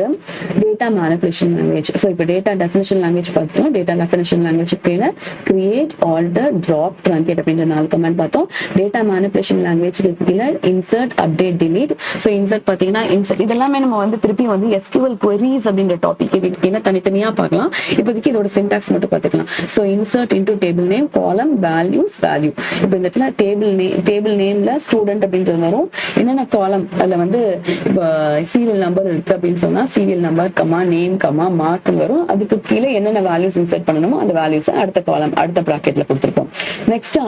data manipulation language. So இப்போ டேட்டா டெஃபினிஷன் லாங்குவேஜ் பார்த்துட்டோம். டேட்டா டெஃபினிஷன் லாங்குவேஜ் கீழே கிரியேட், ஆல்டர், ட்ராப், ட்ரங்கேட் அப்படின்ற 4 கமெண்ட் பார்த்தோம். டேட்டா மேனிபுலேஷன் லாங்குவேஜ்க்கு கீழே insert, update, delete. So insert பார்த்தீங்கன்னா இதெல்லாமே நம்ம வந்து திருப்பி வந்து SQL queries அப்படின்ற டாபிக் இதுக்கு கீழே தனித்தனியா பார்க்கலாம். இப்போதைக்கு இதோட சின்டாக்ஸ் மட்டும் பார்த்துக்கலாம். So insert into table name, காலம், வேல்யூஸ், வேல்யூ. இப்போ இந்த இடத்துல டேபிள் நேம்ல ஸ்டூடெண்ட் அப்படின்றது வரும். என்னென்ன காலம் அதுல வந்து இப்போ சீரியல் நம்பர் இருக்கு அப்படின்னு சொன்னா serial number comma name comma mark வரும். அதுக்கு கீழே என்னென்ன வேல்யூஸ் இன்சர்ட் பண்ணணுமோ அந்த வேல்யூஸ் அடுத்த காலம் அடுத்த பிராக்கெட்ல கொடுத்துருப்போம். நெக்ஸ்ட்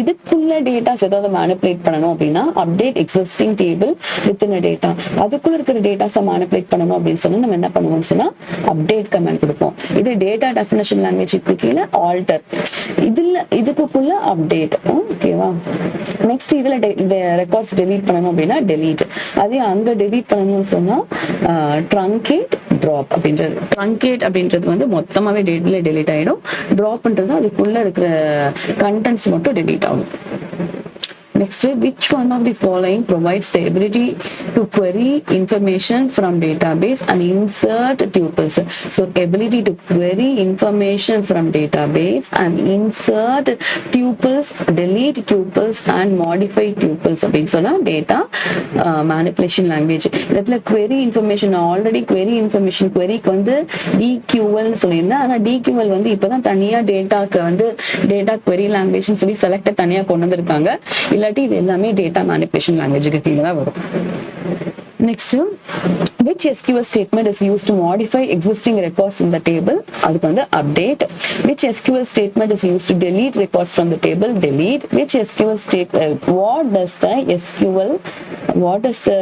இதுக்குள்ள டேட்டாஸ் ஏதாவது மேனிபுலேட் பண்ணணும் அப்படின்னா update existing table within data. அதுக்குள்ள இருக்கிற டேட்டாஸை மேனிபுலேட் பண்ணணும் அப்படின்னு சொன்னா நம்ம என்ன பண்ணுவோம்னு சொன்னா அப்டேட் கமெண்ட் கொடுப்போம். இது டேட்டா டெஃபினிஷன் லாங்குவேஜ்க்கு கீழே ஆல்டர், இதுக்குள்ள அப்டேட். ஓகேவா? நெக்ஸ்ட் இதுல ரெக்கார்ட்ஸ் டெலீட் பண்ணணும் அப்படின்னா டெலீட். அதே அங்க டெலீட் பண்ணணும்னு சொன்னா ட்ரங்கேட், ட்ராப் அப்படின்றது. ட்ரங்கேட் அப்படின்றது வந்து மொத்தமாவே டேட்ல டெலீட் ஆயிடும். ட்ராப்ன்றது அதுக்குள்ள இருக்கிற கண்டென்ட்ஸ் மட்டும் டெலீட் ஆகும். Next, which one of the following provides the ability to query information from database and insert tuples? So, ability to query information from database and insert tuples, delete tuples and modify tuples. அப்படின்னு சொன்னா data manipulation language. இதுல query information already query information queryக்கு வந்து DQL சொல்லியிருந்தேன். ஆனா DQL வந்து இப்பதான் தனியா டேட்டாக்கு வந்து data query language சொல்லி செலக்ட் தனியா கொண்டு வந்திருக்காங்க. இல்லாட்டி இது எல்லாமே டேட்டா மேனிபுலேஷன் லாங்குவேஜ்க்கு கீழே தான் வரும். Next, which SQL statement is used to modify existing records in the table? அதுக்கு வந்து update. Which SQL statement is used to delete records from the table? Delete. Which SQL statement, what does the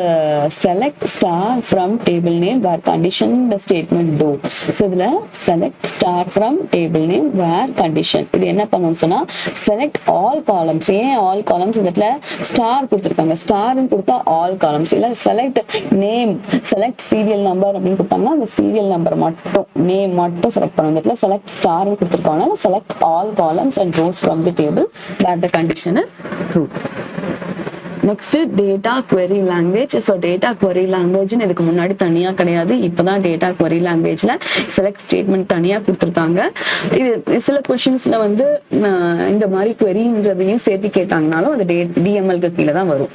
select star from table name where condition the statement do? So இதுல select star from table name where condition. இது என்ன பண்ணணும்னு சொன்னா select all columns. ஏன் all columns? இதுல star கொடுத்திருக்காங்க. ஸ்டார்னு கொடுத்தா all columns. இல்ல select name, select serial number அப்படின்னு கொடுத்தாங்கன்னா அந்த serial number மட்டும் name மட்டும் செலக்ட் பண்ணணும். இதுல select star னு கொடுத்திருக்காங்க. select all columns and rows from the table where the condition is true. Next data query language. So data query லாங்குவேஜ்னு இதுக்கு முன்னாடி தனியா கிடையாது. இப்பதான் டேட்டா query லாங்குவேஜ்ல செலக்ட் ஸ்டேட்மெண்ட் தனியா கொடுத்துருக்காங்க. இது சில கொஸ்டின்ஸ்ல வந்து இந்த மாதிரி queryன்றதையும் சேர்த்து கேட்டாங்கனாலும் அது DMLக்கு கீழே தான் வரும்.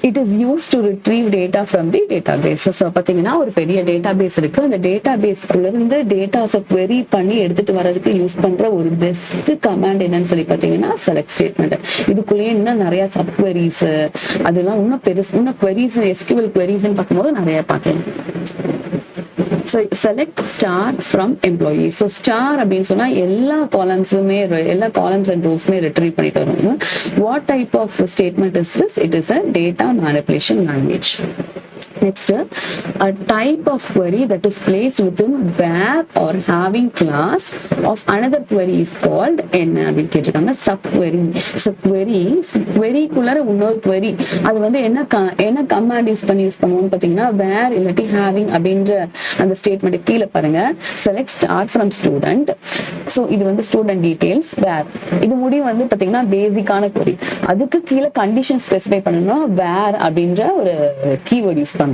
it is used to retrieve data from the database. So பாத்தீங்கன்னா ஒரு பெரிய டேட்டாபேஸ் இருக்கு, அந்த டேட்டாபேஸ்க்குள்ள இருந்து டேட்டாஸை query பண்ணி எடுத்துட்டு வரதுக்கு யூஸ் பண்ற ஒரு பெஸ்ட் கமாண்ட் என்னன்னு சொல்லி பாத்தீங்கன்னா செலக்ட் ஸ்டேட்மெண்ட். இதுக்குள்ளேயே இன்னும் நிறைய சப் queries அதெல்லாம் இன்னும் queries SQL queries பார்க்கும்போது நிறைய பார்க்கலாம். So select star from employee. So star அப்படின்னு சொன்னா எல்லா columns and rows retrieve பண்ணிட்டு வரும். What type of statement is this? It is a data manipulation language. Next, a type of query that is placed within where or having class of another query is called என்ன அப்படின்னு கேட்டிருக்காங்க, subquery. So query குள்ளார இன்னொரு query அது வந்து என்ன கமாண்ட் யூஸ் பண்ணுவோம்னு பார்த்தீங்கன்னா where இல்லாட்டி having அப்படின்ற அந்த ஸ்டேட்மெண்ட் கீழே பாருங்க, select start from student. So இது வந்து ஸ்டூடெண்ட் டீடைல்ஸ் where. இது முடிவு வந்து பார்த்தீங்கன்னா பேசிக்கான query. அதுக்கு கீழே கண்டிஷன் ஸ்பெசிஃபை பண்ணணும்னா where அப்படின்ற ஒரு கீவேர்ட் யூஸ் பண்றோம்.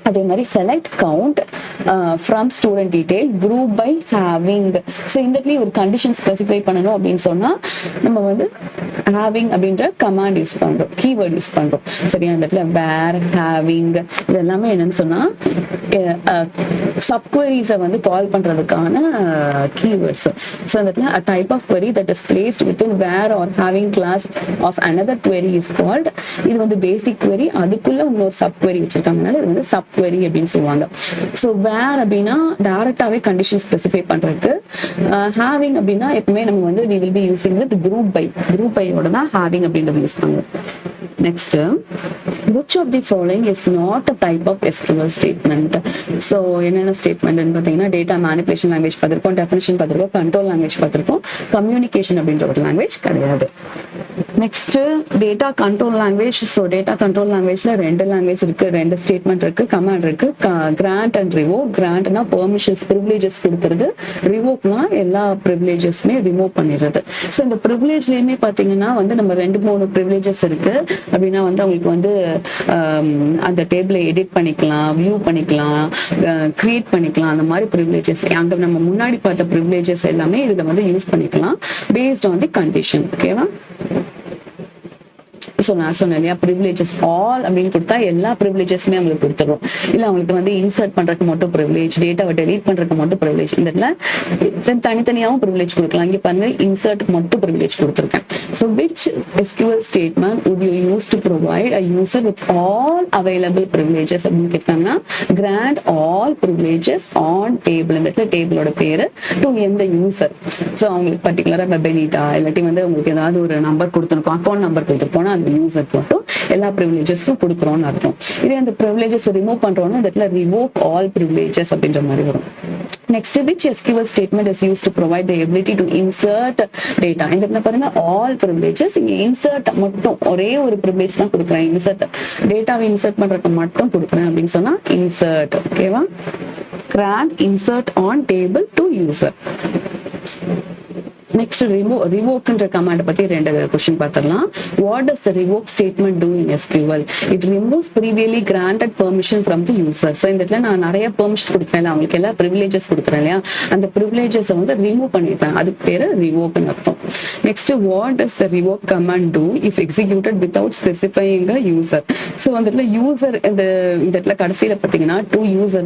அதே மாதிரி select count from student detail group by having. So இந்த இடத்துல ஒரு கண்டிஷன் ஸ்பெசிஃபை பண்ணணும் அப்படின்னு சொன்னா நம்ம வந்து ஹேவிங் அப்படின்ற கமாண்ட் யூஸ் பண்றோம், கீவேர்ட் யூஸ் பண்றோம். சரியா, இந்த இடத்துல வேர், ஹேவிங் இது எல்லாமே என்னன்னு சொன்னா சப்குவரிஸை வந்து கால் பண்றதுக்கான கீவேர்ட்ஸ். ஸோ இந்த இடத்துல a type of query that is placed within where or having class of another query is called. இது வந்து பேசிக் query, அதுக்குள்ள இன்னொரு சப் query வச்சிருக்காங்கனால இது வந்து சப் query அப்படின்னு சொல்லுவாங்க. ஸோ வேர் அப்படின்னா டைரக்டாவே கண்டிஷன் ஸ்பெசிஃபை பண்றதுக்கு, ஹேவிங் அப்படின்னா எப்பவுமே நம்ம வந்து we will be using with group by ஓட தான் ஹேவிங் அப்படின்றது யூஸ் பண்ணுவோம். Next, which of the following is not a type of SQL statement? So என்னென்ன ஸ்டேட்மெண்ட் பார்த்தீங்கன்னா டேட்டா மேனிபுலேஷன் லாங்குவேஜ் பார்த்திருக்கோம், டெஃபினிஷன் பார்த்திருக்கோம், கண்ட்ரோல் லாங்குவேஜ் பார்த்திருக்கோம், கம்யூனிகேஷன் அப்படின்ற ஒரு லாங்குவேஜ் கிடையாது. Next data control language. So data control லாங்குவேஜ்ல ரெண்டு லாங்குவேஜ் இருக்கு, ரெண்டு ஸ்டேட்மெண்ட் இருக்கு, கமாண்ட் இருக்கு. Grant and revoke. கிராண்ட்னா பெர்மிஷன்ஸ் ப்ரிவிலேஜஸ் கொடுக்கறது, ரிவோக்னா எல்லா ப்ரிவிலேஜஸ்மே ரிமூவ் பண்ணிடுறது. ஸோ இந்த ப்ரிவிலேஜ்லயுமே பார்த்தீங்கன்னா வந்து நம்ம 2-3 ப்ரிவிலேஜஸ் இருக்கு அப்படின்னா வந்து அவங்களுக்கு வந்து அந்த டேபிளை எடிட் பண்ணிக்கலாம், வியூ பண்ணிக்கலாம், கிரியேட் பண்ணிக்கலாம். அந்த மாதிரி ப்ரிவிலேஜஸ் அங்க நம்ம முன்னாடி பார்த்த ப்ரிவிலேஜஸ் எல்லாமே இதுல வந்து யூஸ் பண்ணிக்கலாம் பேஸ்ட் ஆன் தி கண்டிஷன். ஓகேவா? ஸோ நான் சொன்னேன் இல்லையா, ப்ரிவிலேஜஸ் ஆல் அப்படின்னு கொடுத்தா எல்லா ப்ரிவிலேஜஸ்மே அவங்களுக்கு கொடுத்துரும். இல்லை அவங்களுக்கு வந்து இன்சர்ட் பண்றதுக்கு மட்டும் ப்ரிவிலேஜ், டேட்டாவை டெலீட் பண்றதுக்கு மட்டும் ப்ரிவிலேஜ், இந்த இடத்துல தனித்தனியாகவும் ப்ரிவிலேஜ் கொடுக்கலாம். இங்கே பாருங்க இன்சர்ட்டுக்கு மட்டும் ப்ரிவிலேஜ் கொடுத்துருக்கேன். So which SQL statement would you use to provide a user with all available privileges அப்படின்னு கேட்டாங்கன்னா grant all privileges on table. இந்த இடத்துல டேபிளோட பேரு டு எந்த யூசர். ஸோ அவங்களுக்கு பர்டிகுலரா பெனிட்டா இல்லாட்டி வந்து உங்களுக்கு ஏதாவது ஒரு நம்பர் கொடுத்துருக்கோம், அக்கௌண்ட் நம்பர் கொடுத்துருப்போம்னா அந்த யூசர் மட்டும் எல்லா ப்ரிவிலேஜஸ்க்கும் கொடுக்குறோம்னு அர்த்தம். இதே அந்த ப்ரிவிலேஜஸ் ரிமூவ் பண்றோம்னா இந்த இடத்துல ரிவோக் ஆல் ப்ரிவிலேஜஸ் அப்படின்ற மாதிரி வரும். Next, which SQL statement is used to provide the ability to insert data? இந்த இடத்துல பாருங்க all privileges, இங்க insert மட்டும் ஒரே ஒரு privilege தான் கொடுக்குறேன், insert டேட்டாவை இன்சர்ட் பண்றதுக்கு மட்டும் கொடுக்குறேன் அப்படின்னு சொன்னா insert. ஓகேவா? grant insert on table to user. Next, revoke command பத்தி ரெண்டு question பார்த்தறலாம். What does the revoke statement do in SQL? It removes previously granted permission from the user. So இந்த இடத்துல நான் நிறைய பெர்மிஷன் கொடுக்கிறேன், அவங்களுக்கு எல்லா ப்ரிவிலேஜஸ் கொடுக்குறேன் இல்லையா, அந்த ப்ரிவிலேஜஸை வந்து ரிமூவ் பண்ணிட்டேன், அதுக்கு பேரு ரிவோக்னு அர்த்தம். Next, what does the revoke command do if executed without specifying a user? So அந்த இடத்துல யூசர் இந்த இடத்துல கடைசியில பார்த்தீங்கன்னா to user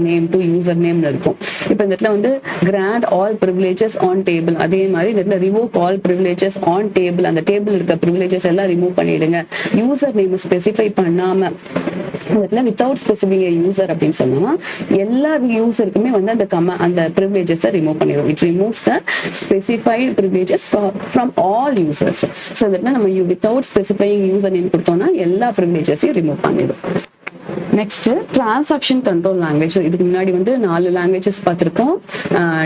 name இருக்கும். இப்போ இந்த இடத்துல வந்து grant all privileges on table, அதே மாதிரி இந்த இடத்துல revoke all privileges on table, அந்த டேபிள் இருக்க privileges எல்லாம் ரிமூவ் பண்ணிடுங்க. யூசர் நேம் ஸ்பெசிஃபை பண்ணாம இதுல வித்தவுட் ஸ்பெசிஃபிக் யூசர் அப்படின்னு சொன்னா எல்லா யூசருக்குமே வந்து அந்த privileges ரிமூவ் பண்ணிடும். It removes the specified privileges from all users. So இதுல நம்ம வித்தவுட் ஸ்பெசிஃபைங் யூசர் நேம் கொடுத்தோம்னா எல்லா privilegesஸையும் ரிமூவ் பண்ணிடும். Next, transaction control language. இதுக்கு முன்னாடி வந்து 4 லாங்குவேஜஸ் பார்த்திருக்கோம்.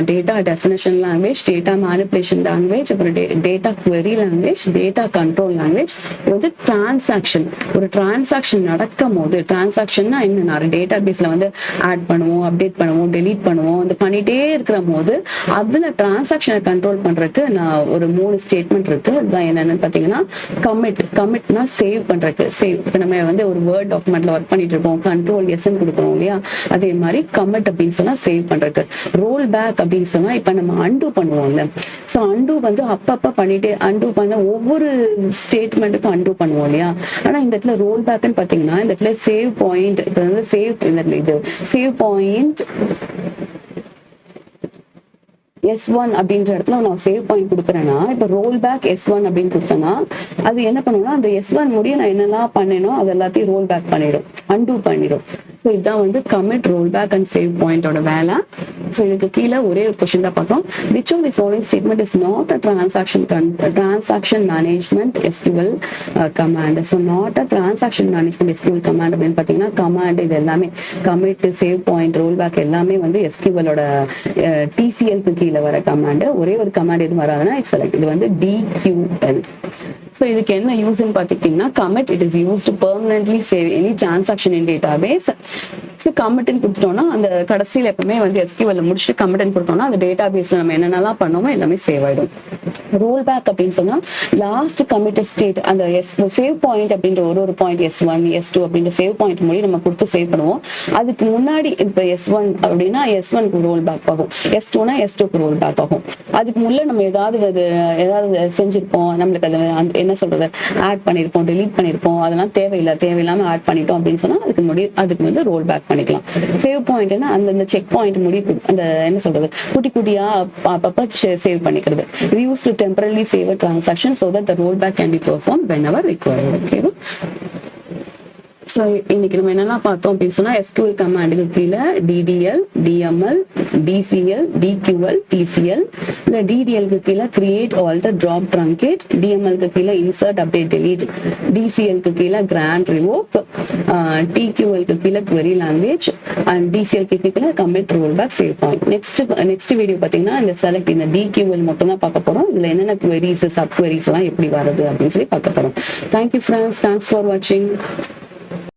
Data definition language, data manipulation language, அப்புறம் data query language, data control language. இது வந்து டிரான்சாக்ஷன், ஒரு டிரான்சாக்ஷன் நடக்கும் போது, டிரான்சாக்ஷன்னா என்ன, நிறைய டேட்டா பேஸ்ல வந்து ஆட் பண்ணுவோம், அப்டேட் பண்ணுவோம், டெலீட் பண்ணுவோம், அந்த பண்ணிட்டே இருக்கிற போது அதுல டிரான்சாக்ஷனை கண்ட்ரோல் பண்றதுக்கு நான் ஒரு 3 ஸ்டேட்மெண்ட் இருக்கு. அதுதான் என்னன்னு பாத்தீங்கன்னா கமிட்னா சேவ் பண்றதுக்கு. சேவ், இப்போ நம்ம வந்து ஒரு வேர்ட் டாக்குமெண்ட்ல ஒர்க் பண்ணிட்டு இருப்போம், கொடுக்குறோம், கண்ட்ரோல் எஸ்ன்னு கொடுக்குறோம் இல்லையா, அதே மாதிரி கமிட் அப்படின்னு சொன்னா சேவ் பண்றதுக்கு. ரோல் பேக் அப்படின்னு சொன்னா இப்ப நம்ம அன்டூ பண்ணுவோம்ல, ஸோ அன்டூ வந்து அப்பப்ப பண்ணிட்டே அன்டூ பண்ண ஒவ்வொரு ஸ்டேட்மெண்ட்டுக்கும் அன்டூ பண்ணுவோம் இல்லையா. ஆனா இந்த இடத்துல ரோல் பேக்னு பாத்தீங்கன்னா இந்த இடத்துல சேவ் பாயிண்ட், இப்ப வந்து சேவ் இது சேவ் பாயிண்ட் S1 அப்படின்ற இடத்துல நான் சேவ் பாயிண்ட் கொடுக்குறேன்னா, இப்போ ரோல் பேக் S1 அப்படின்னு கொடுத்தேன்னா அது என்ன பண்ணுவோம்னா அந்த S1 முடிய நான் என்னெல்லாம் பண்ணேனோ அது எல்லாத்தையும் ரோல் பேக் பண்ணிடும், அன்டூ பண்ணிடும். ஸோ இதுதான் வந்து commit, roll back and save பாயிண்டோட வேலை. ஸோ இதுக்கு கீழே ஒரே ஒரு கொஸ்டின் தான் பார்க்கணும். Which of the following statement is not a transaction management SQL command. So not a transaction management SQL command அப்படின்னு பார்த்தீங்கன்னா கமாண்ட் இது எல்லாமே commit, save point, roll back எல்லாமே வந்து SQLோட TCLக்கு கீழே வர கமாண்ட். ஒரே ஒரு கமாண்ட் எது வராதுன்னா செலக்ட், இது வந்து DQL. ஸோ இதுக்கு என்ன யூஸ்ன்னு பார்த்துக்கிட்டிங்கன்னா commit it is use to permanently save any transaction in database. So கமிட்னு கொடுத்துட்டோம்னா அந்த கடைசியில் எப்பவுமே வந்து SQL முடிச்சுட்டு கமிட்னு கொடுத்தோம்னா அந்த டேட்டா பேஸ்ல நம்ம என்னென்னலாம் பண்ணோமோ எல்லாமே சேவ் ஆயிடும். ரோல் பேக் அப்படின்னு சொன்னா லாஸ்ட் கமிட்டட் ஸ்டேட், அந்த சேவ் பாயிண்ட் அப்படின்ற ஒரு பாயிண்ட் S1 S2 அப்படின்ற சேவ் பாயிண்ட் மூடி நம்ம கொடுத்து சேவ் பண்ணுவோம். அதுக்கு முன்னாடி இப்போ S1 அப்படின்னா S1க்கு ரோல் பேக் ஆகும், S2னா S2க்கு ரோல் பேக் ஆகும். அதுக்கு முன்னே நம்ம ஏதாவது செஞ்சிருப்போம், நம்மளுக்கு அது என்ன சொல்றது ஆட் பண்ணிருப்போம், டெலீட் பண்ணிருப்போம், அதெல்லாம் தேவையில்லாம ஆட் பண்ணிட்டோம் அப்படின்னு சொன்னா அதுக்கு வந்து ரோல் பேக் பண்ணிக்கலாம். சேவ் பாயிண்ட்னா அந்த செக் பாயிண்ட் முடி அந்த என்ன சொல்றது குட்டி குட்டியா அப்பப்ப சேவ் பண்ணிக்கிறது. Use to temporarily save a transaction so that the rollback can be performed whenever required. Okay. So இன்னைக்கு நம்ம என்னெல்லாம் பார்த்தோம் அப்படின்னு சொன்னா SQL கமாண்டுக்கு கீழே DDL, DML, DCL, DQL, TCL. இல்லை DDLக்கு கீழே கிரியேட், ஆல்டர், ட்ராப், ட்ரங்கேட். DMLக்கு கீழே இன்சர்ட், அப்டேட், டெலீட். DCLக்கு கீழே கிராண்ட், ரிவோக். TQLக்கு கீழே query லாங்குவேஜ் அண்ட் DCLக்கு கீழே commit, roll back, save point. Next video பார்த்தீங்கன்னா இந்த செலக்ட் இந்த DQL மட்டும் தான் பார்க்க போறோம். இதுல என்னென்ன queries, சப் queries எல்லாம் எப்படி வருது அப்படின்னு சொல்லி பார்க்க போறோம். தேங்க்யூ ஃப்ரெண்ட்ஸ், தேங்க்ஸ் ஃபார் வாட்சிங்.